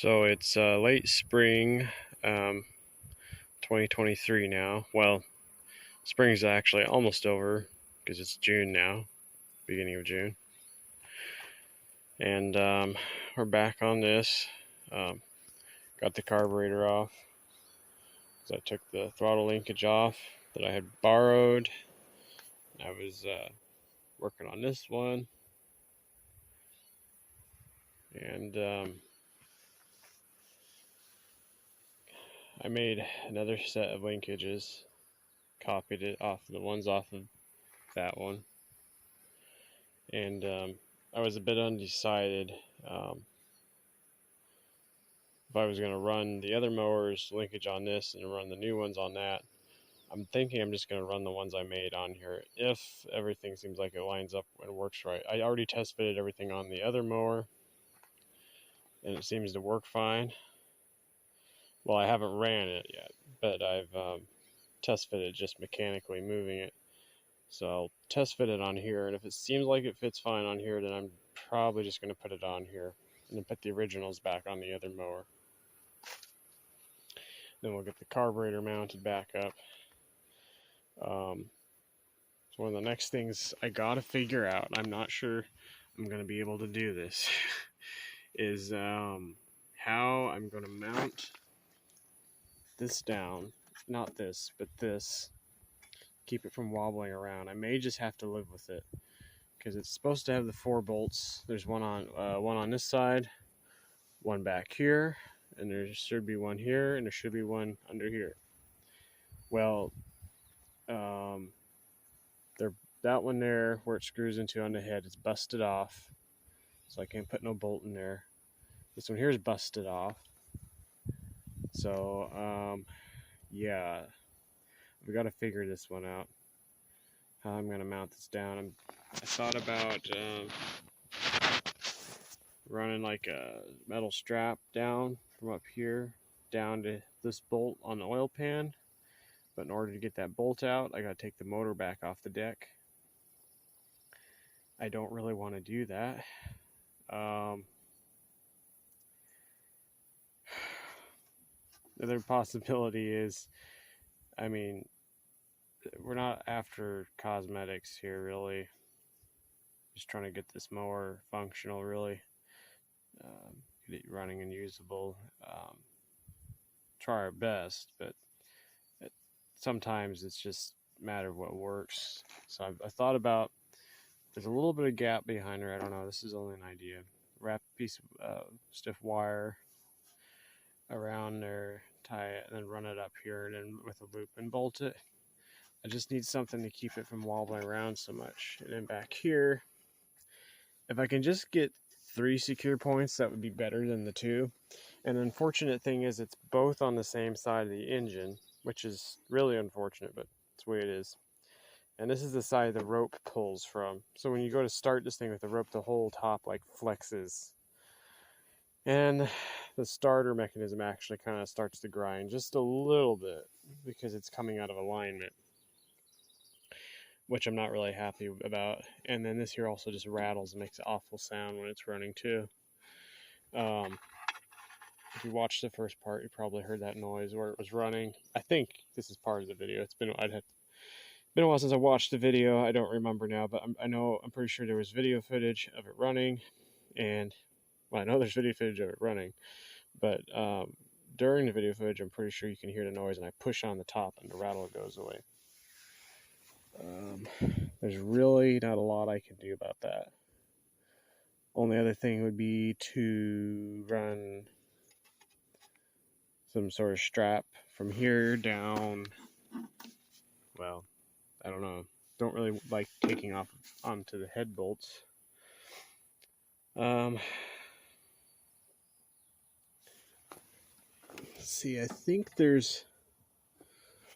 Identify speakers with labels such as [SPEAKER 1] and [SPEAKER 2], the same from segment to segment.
[SPEAKER 1] So it's late spring, 2023 now. Well, spring's actually almost over because it's June now, beginning of June. And we're back on this. Got the carburetor off because I took the throttle linkage off that I had borrowed. I was working on this one. And I made another set of linkages, copied it off the ones off of that one. And I was a bit undecided if I was going to run the other mowers linkage on this and run the new ones on that. I'm thinking I'm just going to run the ones I made on here if everything seems like it lines up and works right. I already test fitted everything on the other mower and it seems to work fine. Well, I haven't ran it yet, but I've test fitted just mechanically moving it. So I'll test fit it on here, and if it seems like it fits fine on here, then I'm probably just going to put it on here and then put the originals back on the other mower. Then we'll get the carburetor mounted back up. It's one of the next things I got to figure out. I'm not sure I'm going to be able to do this. is how I'm going to mount this down. Not this, but this. Keep it from wobbling around. I may just have to live with it because it's supposed to have the 4 bolts. There's one on this side, one back here, and there should be one here, and there should be one under here. Well, that one there where it screws into on the head is busted off, so I can't put no bolt in there. This one here is busted off. So yeah, we got to figure this one out. How I'm gonna mount this down. I thought about running like a metal strap down from up here down to this bolt on the oil pan, but in order to get that bolt out, I gotta take the motor back off the deck. I don't really want to do that. The other possibility is, I mean, we're not after cosmetics here, really. Just trying to get this mower functional, really. Get it running and usable. Try our best, but sometimes it's just a matter of what works. So I thought about, there's a little bit of gap behind her. I don't know. This is only an idea. Wrap a piece of stiff wire around there, tie it, and then run it up here, and then with a loop and bolt it. I just need something to keep it from wobbling around so much. And then back here, if I can just get 3 secure points, that would be better than the 2. And the unfortunate thing is it's both on the same side of the engine, which is really unfortunate, but it's the way it is. And this is the side the rope pulls from. So when you go to start this thing with the rope, the whole top like flexes. And the starter mechanism actually kind of starts to grind just a little bit because it's coming out of alignment, which I'm not really happy about. And then this here also just rattles and makes an awful sound when it's running too. If you watched the first part, you probably heard that noise where it was running. I think this is part of the video. It's been a while since I watched the video. I don't remember now, but I'm pretty sure there was video footage of it running, and well, I know there's video footage of it running, but during the video footage, I'm pretty sure you can hear the noise, and I push on the top, and the rattle goes away. There's really not a lot I can do about that. Only other thing would be to run some sort of strap from here down. Well, I don't know. Don't really like taking off onto the head bolts. Let's see, I think there's,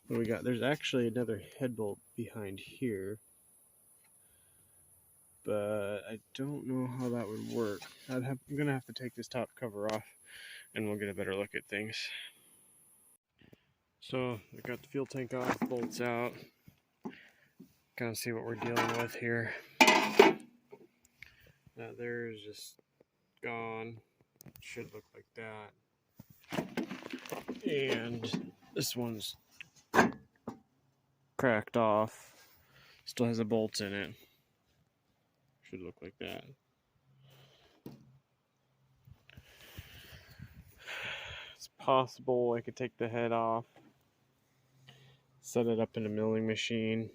[SPEAKER 1] what we got? There's actually another head bolt behind here, but I don't know how that would work. I'm gonna have to take this top cover off, and we'll get a better look at things. So I got the fuel tank off, bolts out. Kind of see what we're dealing with here. That there is just gone. should look like that. And this one's cracked off. Still has a bolt in it. Should look like that. It's possible I could take the head off, set it up in a milling machine,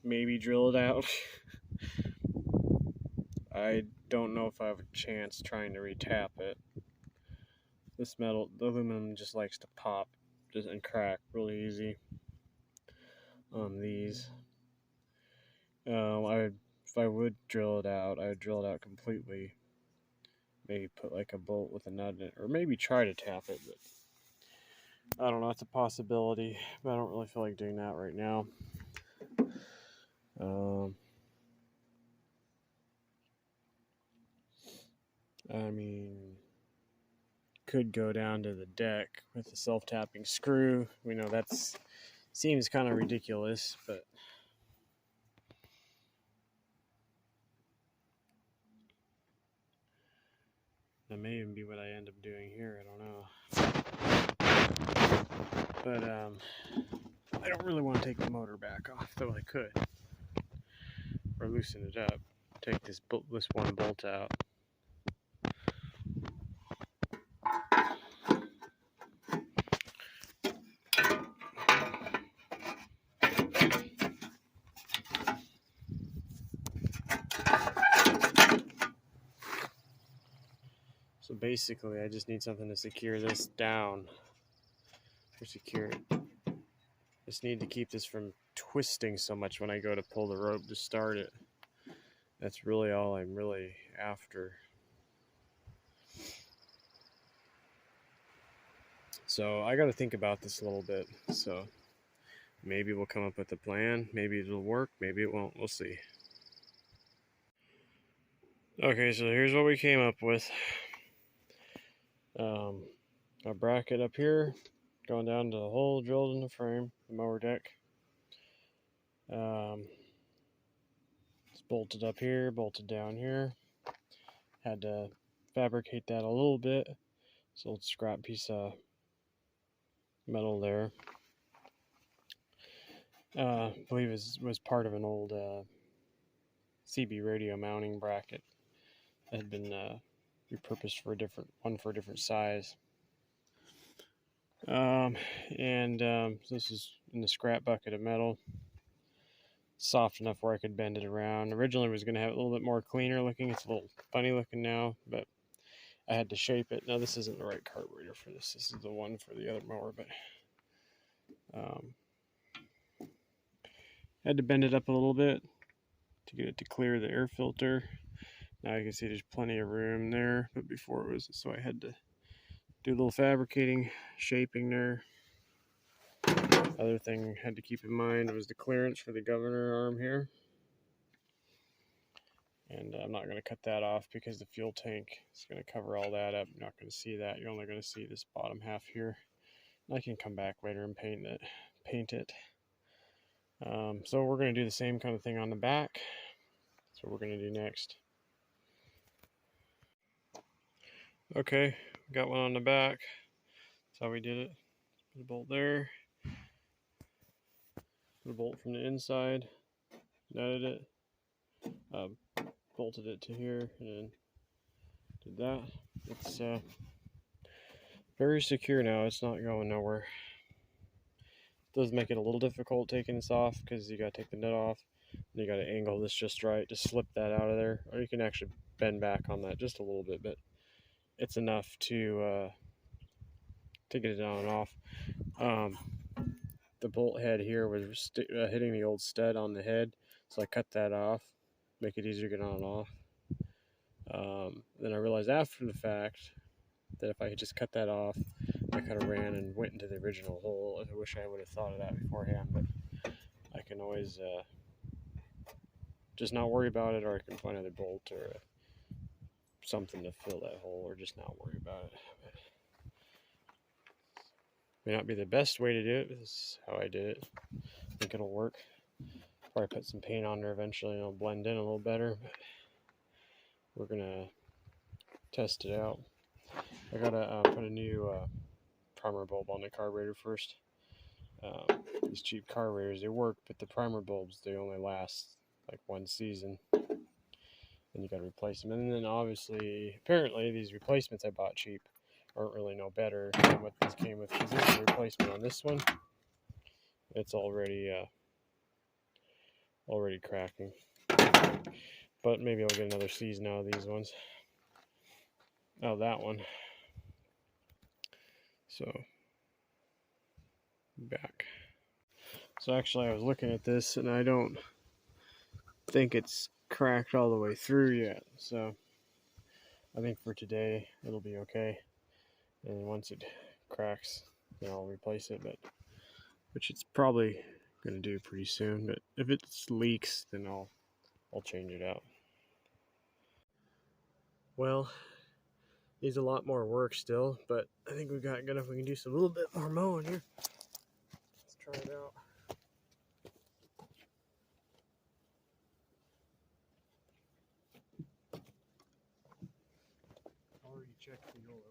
[SPEAKER 1] maybe drill it out. I don't know if I have a chance trying to retap it. This metal, the aluminum just likes to pop and crack really easy on these. If I would drill it out, I would drill it out completely. Maybe put like a bolt with a nut in it, or maybe try to tap it, but I don't know, it's a possibility, but I don't really feel like doing that right now. I mean, could go down to the deck with a self-tapping screw. We know that's seems kind of ridiculous, but that may even be what I end up doing here. I don't know. But I don't really want to take the motor back off, though I could. Or loosen it up. Take this one bolt out. So basically, I just need something to secure this down. Or secure it. Just need to keep this from twisting so much when I go to pull the rope to start it. That's really all I'm really after. So I got to think about this a little bit. So maybe we'll come up with a plan. Maybe it'll work. Maybe it won't. We'll see. Okay, so here's what we came up with. A bracket up here, going down to the hole drilled in the frame, the mower deck. It's bolted up here, bolted down here. Had to fabricate that a little bit. So old scrap piece of metal there. I believe it was part of an old CB radio mounting bracket that had been repurposed for a different size. This is in the scrap bucket of metal. Soft enough where I could bend it around. Originally it was going to have it a little bit more cleaner looking. It's a little funny looking now, but I had to shape it. Now this isn't the right carburetor for this. This is the one for the other mower, but had to bend it up a little bit to get it to clear the air filter. Now you can see there's plenty of room there, but before it was, so I had to do a little fabricating, shaping there. Other thing I had to keep in mind was the clearance for the governor arm here. And I'm not going to cut that off because the fuel tank is going to cover all that up. You're not going to see that. You're only going to see this bottom half here. I can come back later and paint it. So we're going to do the same kind of thing on the back. That's what we're going to do next. Okay, got one on the back. That's how we did it. Put a bolt there. Put a bolt from the inside. Nutted it. Bolted it to here and then did that. It's very secure now. It's not going nowhere. It does make it a little difficult taking this off because you got to take the nut off and you got to angle this just right to slip that out of there, or you can actually bend back on that just a little bit, but it's enough to get it on and off. The bolt head here was hitting the old stud on the head, so I cut that off, make it easier to get on and off. Then I realized after the fact that if I had just cut that off, I kind of ran and went into the original hole. I wish I would have thought of that beforehand, but I can always just not worry about it, or I can find another bolt or something to fill that hole, or just not worry about it. But may not be the best way to do it, but this is how I did it. I think it'll work. Probably put some paint on there eventually and it'll blend in a little better, but we're gonna test it out. I gotta put a new primer bulb on the carburetor first. These cheap carburetors, they work, but the primer bulbs, they only last like one season, and you gotta replace them. And then obviously, apparently these replacements I bought cheap aren't really no better than what this came with, because this is a replacement on this one. It's already cracking, but maybe I'll get another season out of these ones. Oh, that one. So back. So actually I was looking at this and I don't think it's cracked all the way through yet. So I think for today it'll be okay. And once it cracks, then I'll replace it, which it's probably gonna do pretty soon. But if it leaks, then I'll change it out. Well, needs a lot more work still, but I think we've got good enough. We can do a little bit more mowing here. Let's try it out. Already checked the oil.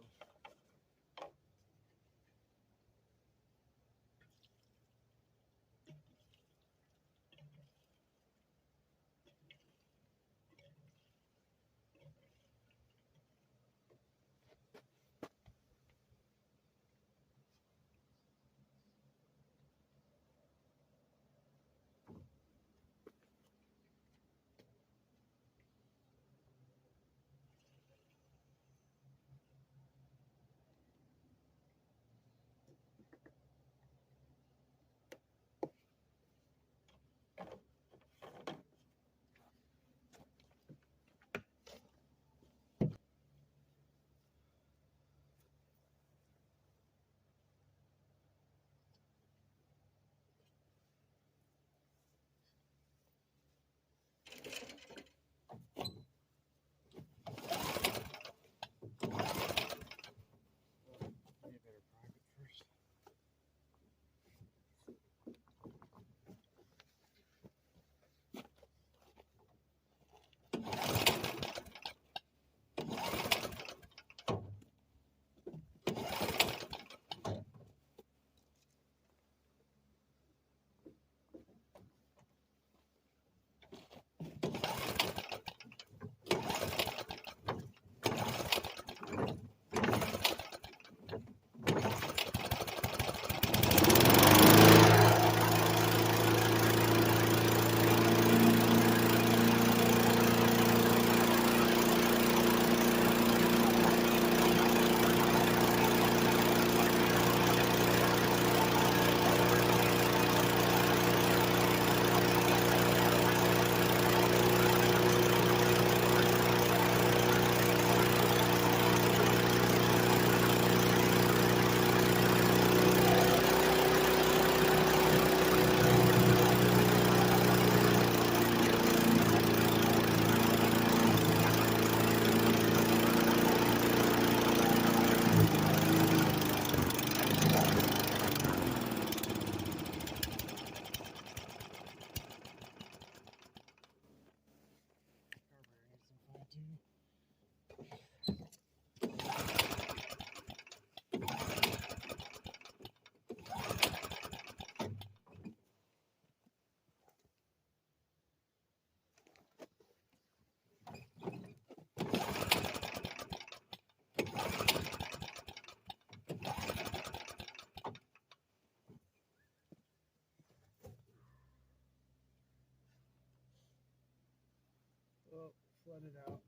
[SPEAKER 1] Flooded out.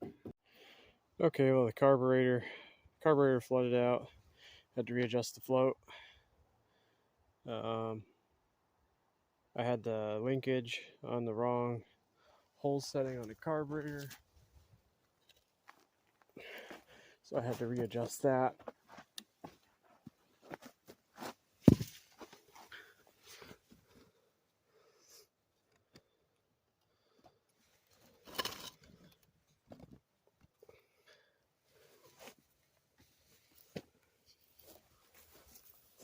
[SPEAKER 1] Okay, well the carburetor flooded out. Had to readjust the float. I had the linkage on the wrong hole setting on the carburetor, so I had to readjust that.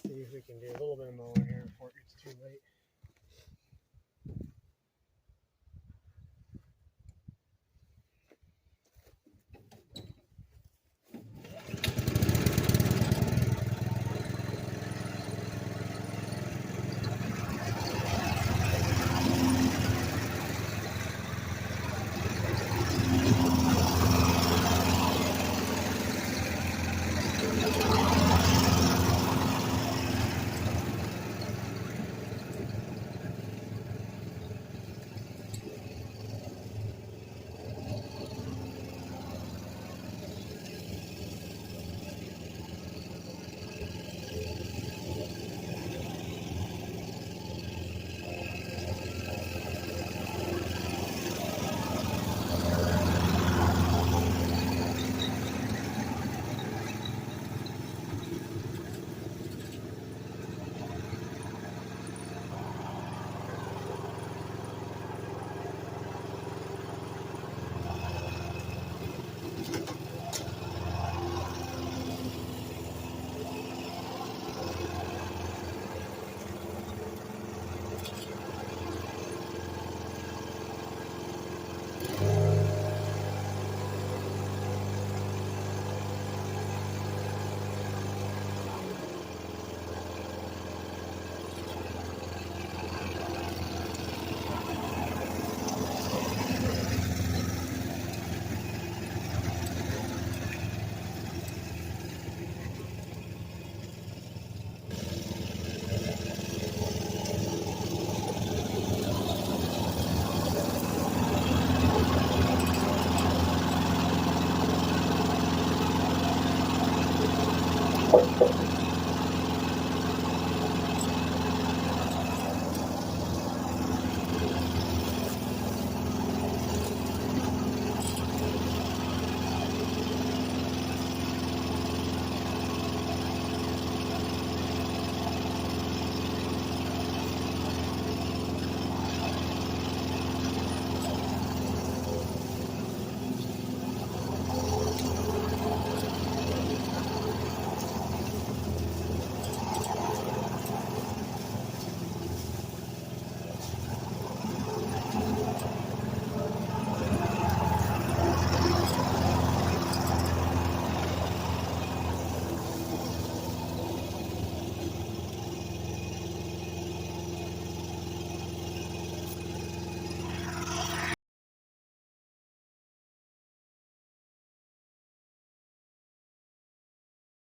[SPEAKER 1] See if we can do a little bit of mowing here before it gets too late.